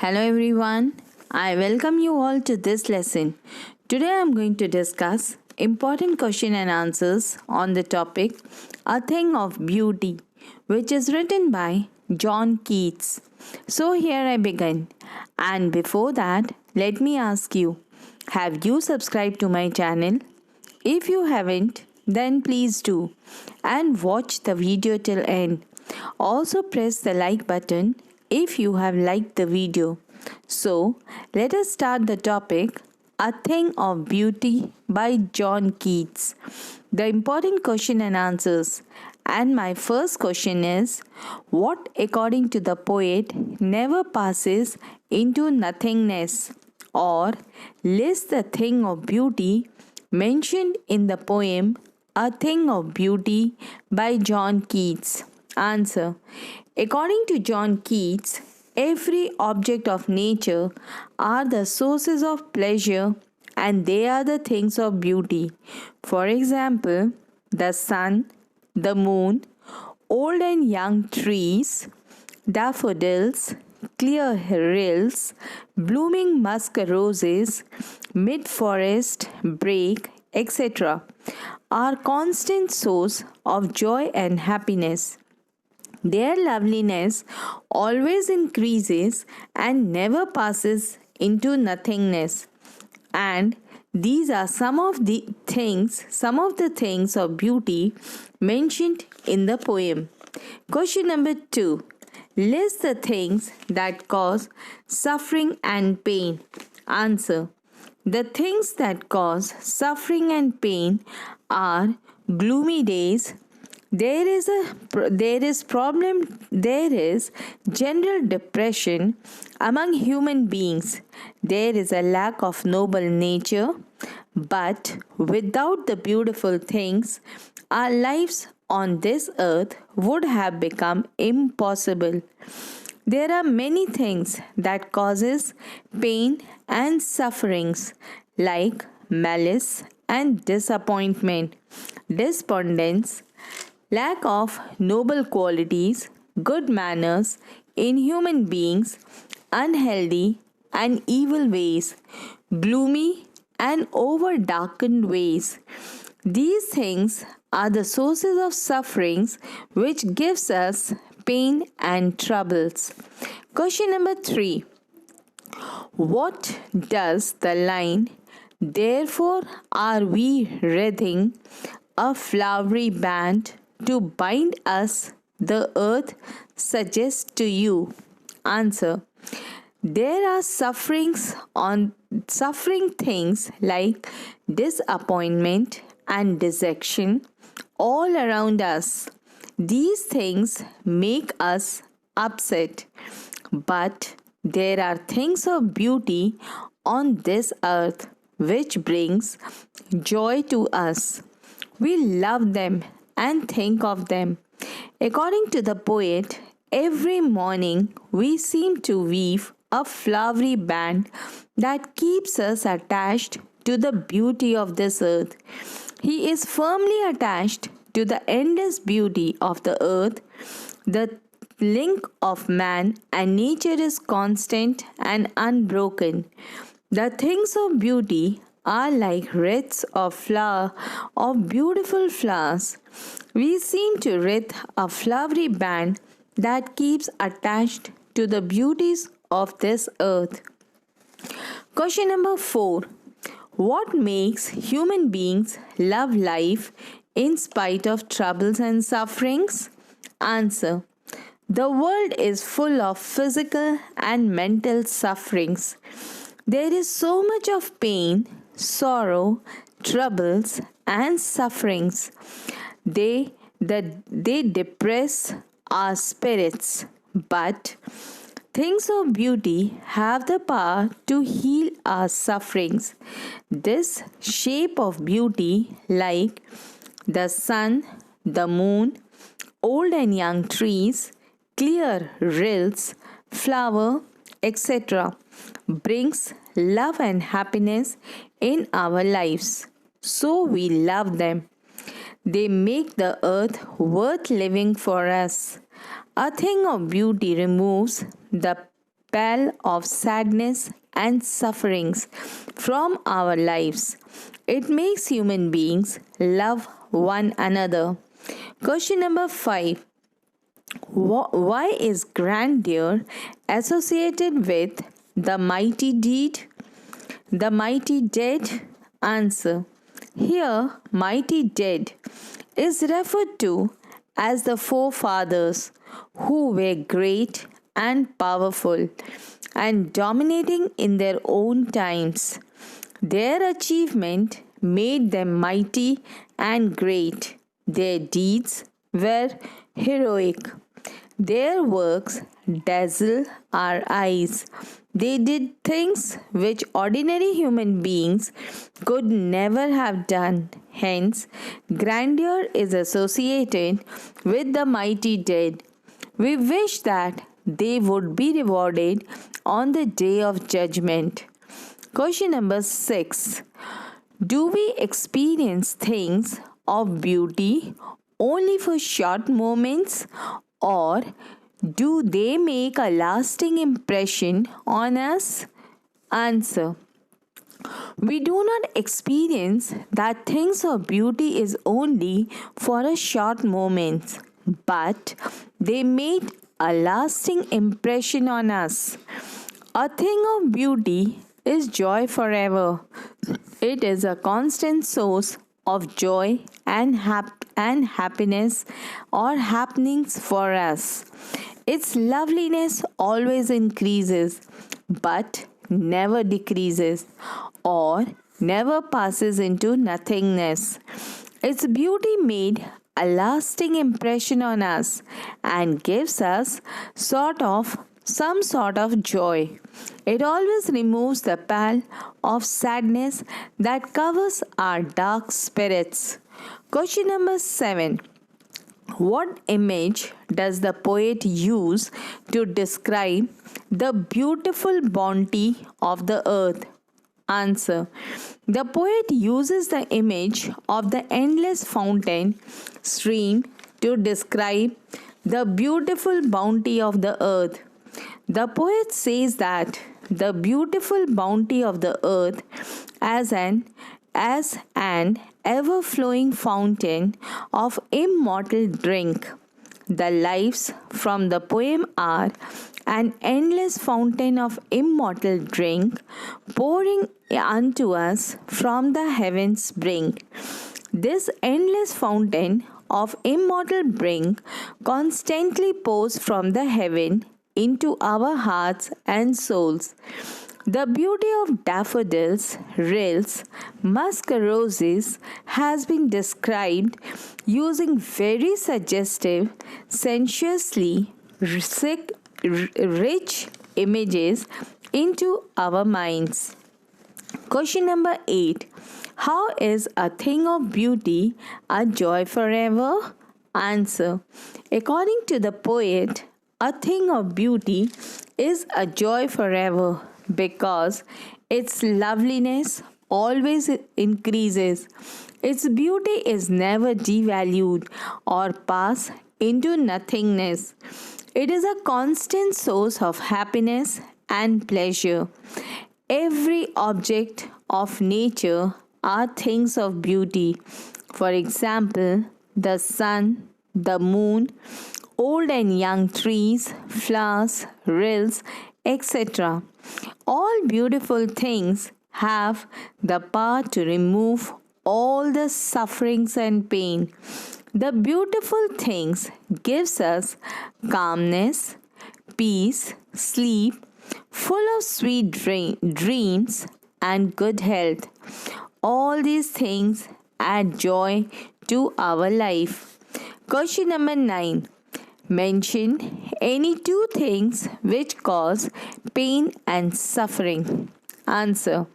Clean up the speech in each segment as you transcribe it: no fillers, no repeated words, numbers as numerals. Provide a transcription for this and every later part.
Hello everyone. I welcome you all to this lesson. Today I am going to discuss important question and answers on the topic A Thing of Beauty, which is written by John Keats. So here I begin. And before that, let me ask you, have you subscribed to my channel? If you haven't, then please do and watch the video till end. Also press the like button if you have liked the video. So, let us start the topic A Thing of Beauty by John Keats. The important question and answers. And my first question is what, according to the poet, never passes into nothingness? Or lists the thing of beauty mentioned in the poem A Thing of Beauty by John Keats? Answer. According to John Keats, every object of nature are the sources of pleasure and they are the things of beauty. For example, the sun, the moon, old and young trees, daffodils, clear rills, blooming musk roses, mid-forest brake, etc. are constant source of joy and happiness. Their loveliness always increases and never passes into nothingness. And these are some of the things of beauty mentioned in the poem. Question number 2. List the things that cause suffering and pain. Answer. The things that cause suffering and pain are gloomy days. There is general depression among human beings. There is a lack of noble nature, but without the beautiful things, our lives on this earth would have become impossible. There are many things that causes pain and sufferings like malice and disappointment, despondence, lack of noble qualities, good manners in human beings, unhealthy and evil ways, gloomy and over darkened ways. These things are the sources of sufferings which gives us pain and troubles. Question number 3. What does the line, therefore are we wreathing a flowery band to bind us the earth suggest to you? Answer. There are suffering things like disappointment and dejection all around us. These things make us upset. But there are things of beauty on this earth which brings joy to us. We love them and think of them. According to the poet, every morning we seem to weave a flowery band that keeps us attached to the beauty of this earth. He is firmly attached to the endless beauty of the earth. The link of man and nature is constant and unbroken. The things of beauty are like wreaths of beautiful flowers. We seem to wreath a flowery band that keeps attached to the beauties of this earth. Question number 4. What makes human beings love life in spite of troubles and sufferings? Answer. The world is full of physical and mental sufferings. There is so much of pain, sorrow, troubles, and sufferings. They depress our spirits, but things of beauty have the power to heal our sufferings. This shape of beauty, like the sun, the moon, old and young trees, clear rills, flower, etc., brings love and happiness in our lives. So we love them. They make the earth worth living for us. A thing of beauty removes the pall of sadness and sufferings from our lives. It makes human beings love one another. Question number 5. Why is grandeur associated with the mighty deed? The mighty dead? Answer. Here, mighty dead is referred to as the forefathers who were great and powerful and dominating in their own times. Their achievement made them mighty and great. Their deeds were heroic. Their works dazzle our eyes. They did things which ordinary human beings could never have done. Hence, grandeur is associated with the mighty dead. We wish that they would be rewarded on the day of judgment. Question number 6. Do we experience things of beauty only for short moments, or do they make a lasting impression on us? Answer. We do not experience that things of beauty is only for a short moment, but they make a lasting impression on us. A thing of beauty is joy forever. It is a constant source of joy and happiness or happenings for us. Its loveliness always increases but never decreases or never passes into nothingness. Its beauty made a lasting impression on us and gives us some sort of joy. It always removes the pall of sadness that covers our dark spirits. Question number 7. What image does the poet use to describe the beautiful bounty of the earth? Answer. The poet uses the image of the endless fountain stream to describe the beautiful bounty of the earth. The poet says that the beautiful bounty of the earth as an ever-flowing fountain of immortal drink. The lives from the poem are an endless fountain of immortal drink pouring unto us from the heavens brink. This endless fountain of immortal drink constantly pours from the heaven into our hearts and souls. The beauty of daffodils, rills, musk roses has been described using very suggestive, sensuously rich images into our minds. Question number 8. How is a thing of beauty a joy forever? Answer. According to the poet, a thing of beauty is a joy forever because its loveliness always increases. Its beauty is never devalued or pass into nothingness. It is a constant source of happiness and pleasure. Every object of nature are things of beauty. For example, the sun, the moon, old and young trees, flowers, rills, etc. All beautiful things have the power to remove all the sufferings and pain. The beautiful things gives us calmness, peace, sleep, full of sweet dreams and good health. All these things add joy to our life. Question number 9. Mention any two things which cause pain and suffering. Answer.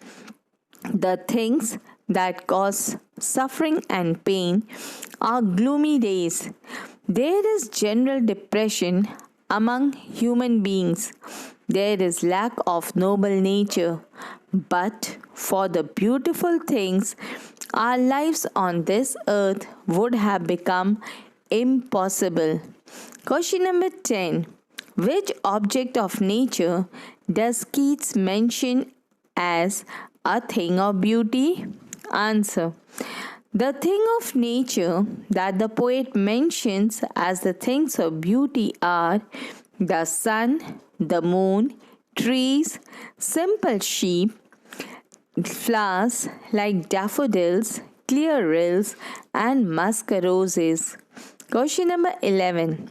The things that cause suffering and pain are gloomy days. There is general depression among human beings. There is lack of noble nature. But for the beautiful things, our lives on this earth would have become impossible. Question number 10. Which object of nature does Keats mention as a thing of beauty? Answer. The thing of nature that the poet mentions as the things of beauty are the sun, the moon, trees, simple sheep, flowers like daffodils, clear rills, and musk roses. Question number 11.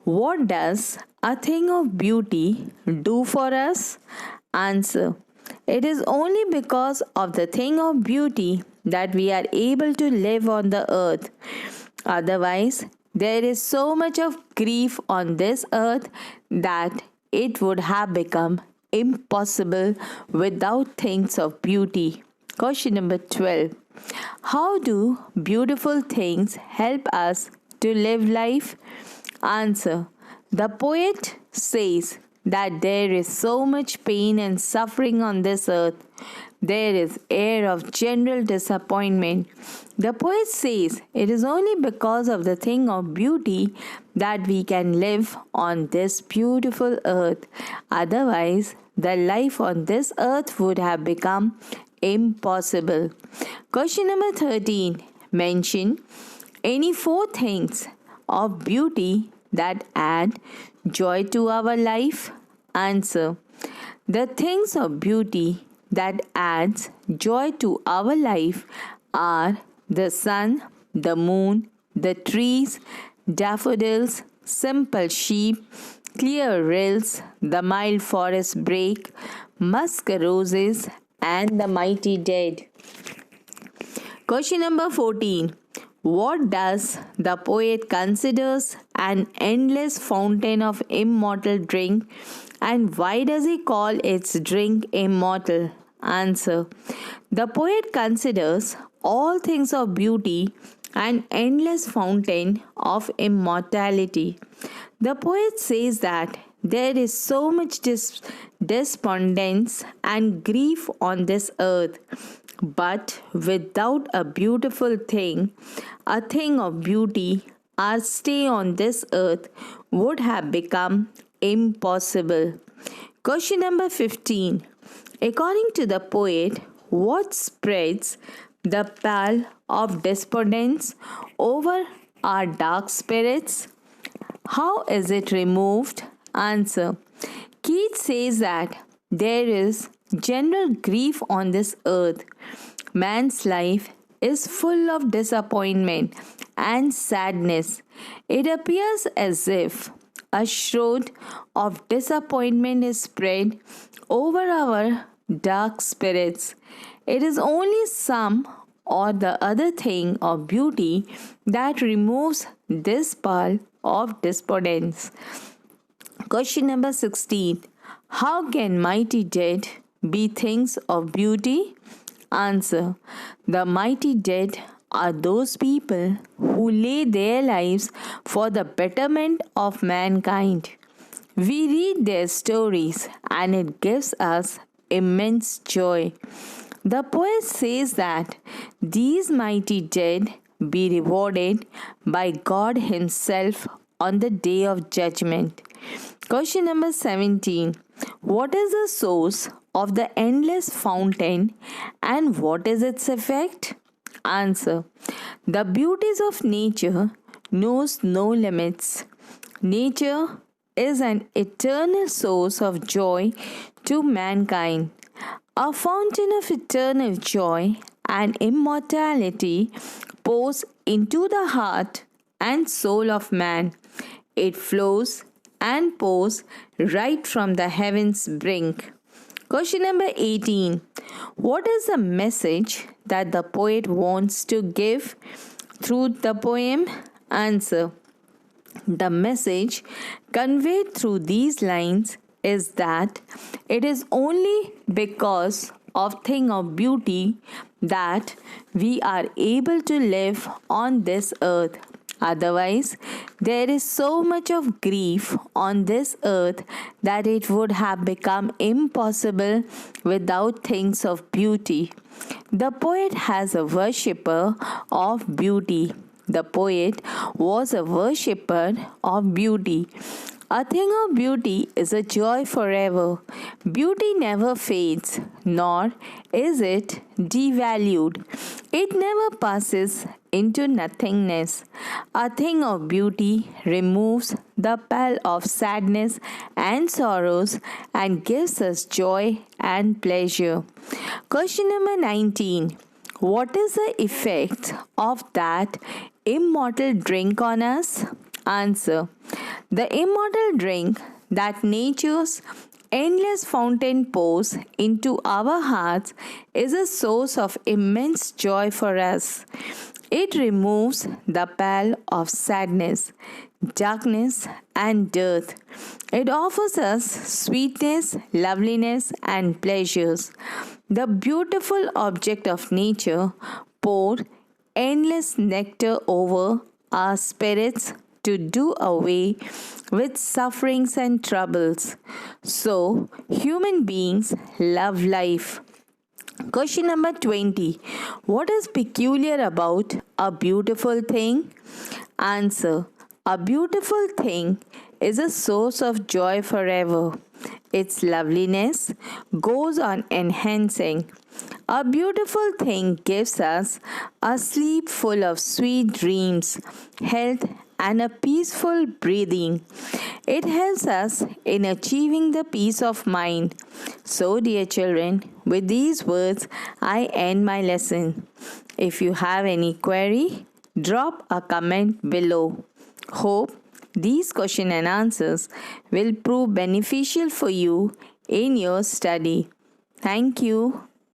What does a thing of beauty do for us? Answer. It is only because of the thing of beauty that we are able to live on the earth. Otherwise, there is so much of grief on this earth that it would have become impossible without things of beauty. Question number 12. How do beautiful things help us to live life? Answer. The poet says that there is so much pain and suffering on this earth. There is air of general disappointment. The poet says it is only because of the thing of beauty that we can live on this beautiful earth. Otherwise, the life on this earth would have become impossible. Question number 13. Mention any four things of beauty that add joy to our life? Answer. The things of beauty that adds joy to our life are the sun, the moon, the trees, daffodils, simple sheep, clear rills, the mild forest brake, musk roses, and the mighty dead. Question number 14. What does the poet considers an endless fountain of immortal drink, and why does he call its drink immortal? Answer. The poet considers all things of beauty an endless fountain of immortality. The poet says that there is so much despondence and grief on this earth, but without a beautiful thing, a thing of beauty, our stay on this earth would have become impossible. Question number 15. According to the poet, what spreads the pall of despondence over our dark spirits? How is it removed? Answer. Keats says that there is general grief on this earth. Man's life is full of disappointment and sadness. It appears as if a shroud of disappointment is spread over our dark spirits. It is only some or the other thing of beauty that removes this pall of despondence. Question number 16. How can mighty dead be things of beauty? Answer. The mighty dead are those people who lay their lives for the betterment of mankind. We read their stories and it gives us immense joy. The poet says that these mighty dead be rewarded by God Himself on the day of judgment. Question number 17. What is the source of the endless fountain and what is its effect? Answer. The beauties of nature knows no limits. Nature is an eternal source of joy to mankind. A fountain of eternal joy and immortality pours into the heart and soul of man. It flows and pours right from the heavens' brink. Question number 18. What is the message that the poet wants to give through the poem? Answer. The message conveyed through these lines is that it is only because of thing of beauty that we are able to live on this earth. Otherwise, there is so much of grief on this earth that it would have become impossible without things of beauty. The poet has a worshipper of beauty. The poet was a worshipper of beauty. A thing of beauty is a joy forever. Beauty never fades, nor is it devalued. It never passes into nothingness. A thing of beauty removes the pall of sadness and sorrows and gives us joy and pleasure. Question number 19. What is the effect of that immortal drink on us? Answer. The immortal drink that nature's endless fountain pours into our hearts is a source of immense joy for us. It removes the pall of sadness, darkness, and death. It offers us sweetness, loveliness, and pleasures. The beautiful object of nature poured endless nectar over our spirits to do away with sufferings and troubles. So, human beings love life. Question number 20. What is peculiar about a beautiful thing? Answer. A beautiful thing is a source of joy forever. Its loveliness goes on enhancing. A beautiful thing gives us a sleep full of sweet dreams, health, and a peaceful breathing. It helps us in achieving the peace of mind. So, dear children, with these words, I end my lesson. If you have any query, drop a comment below. Hope these question and answers will prove beneficial for you in your study. Thank you.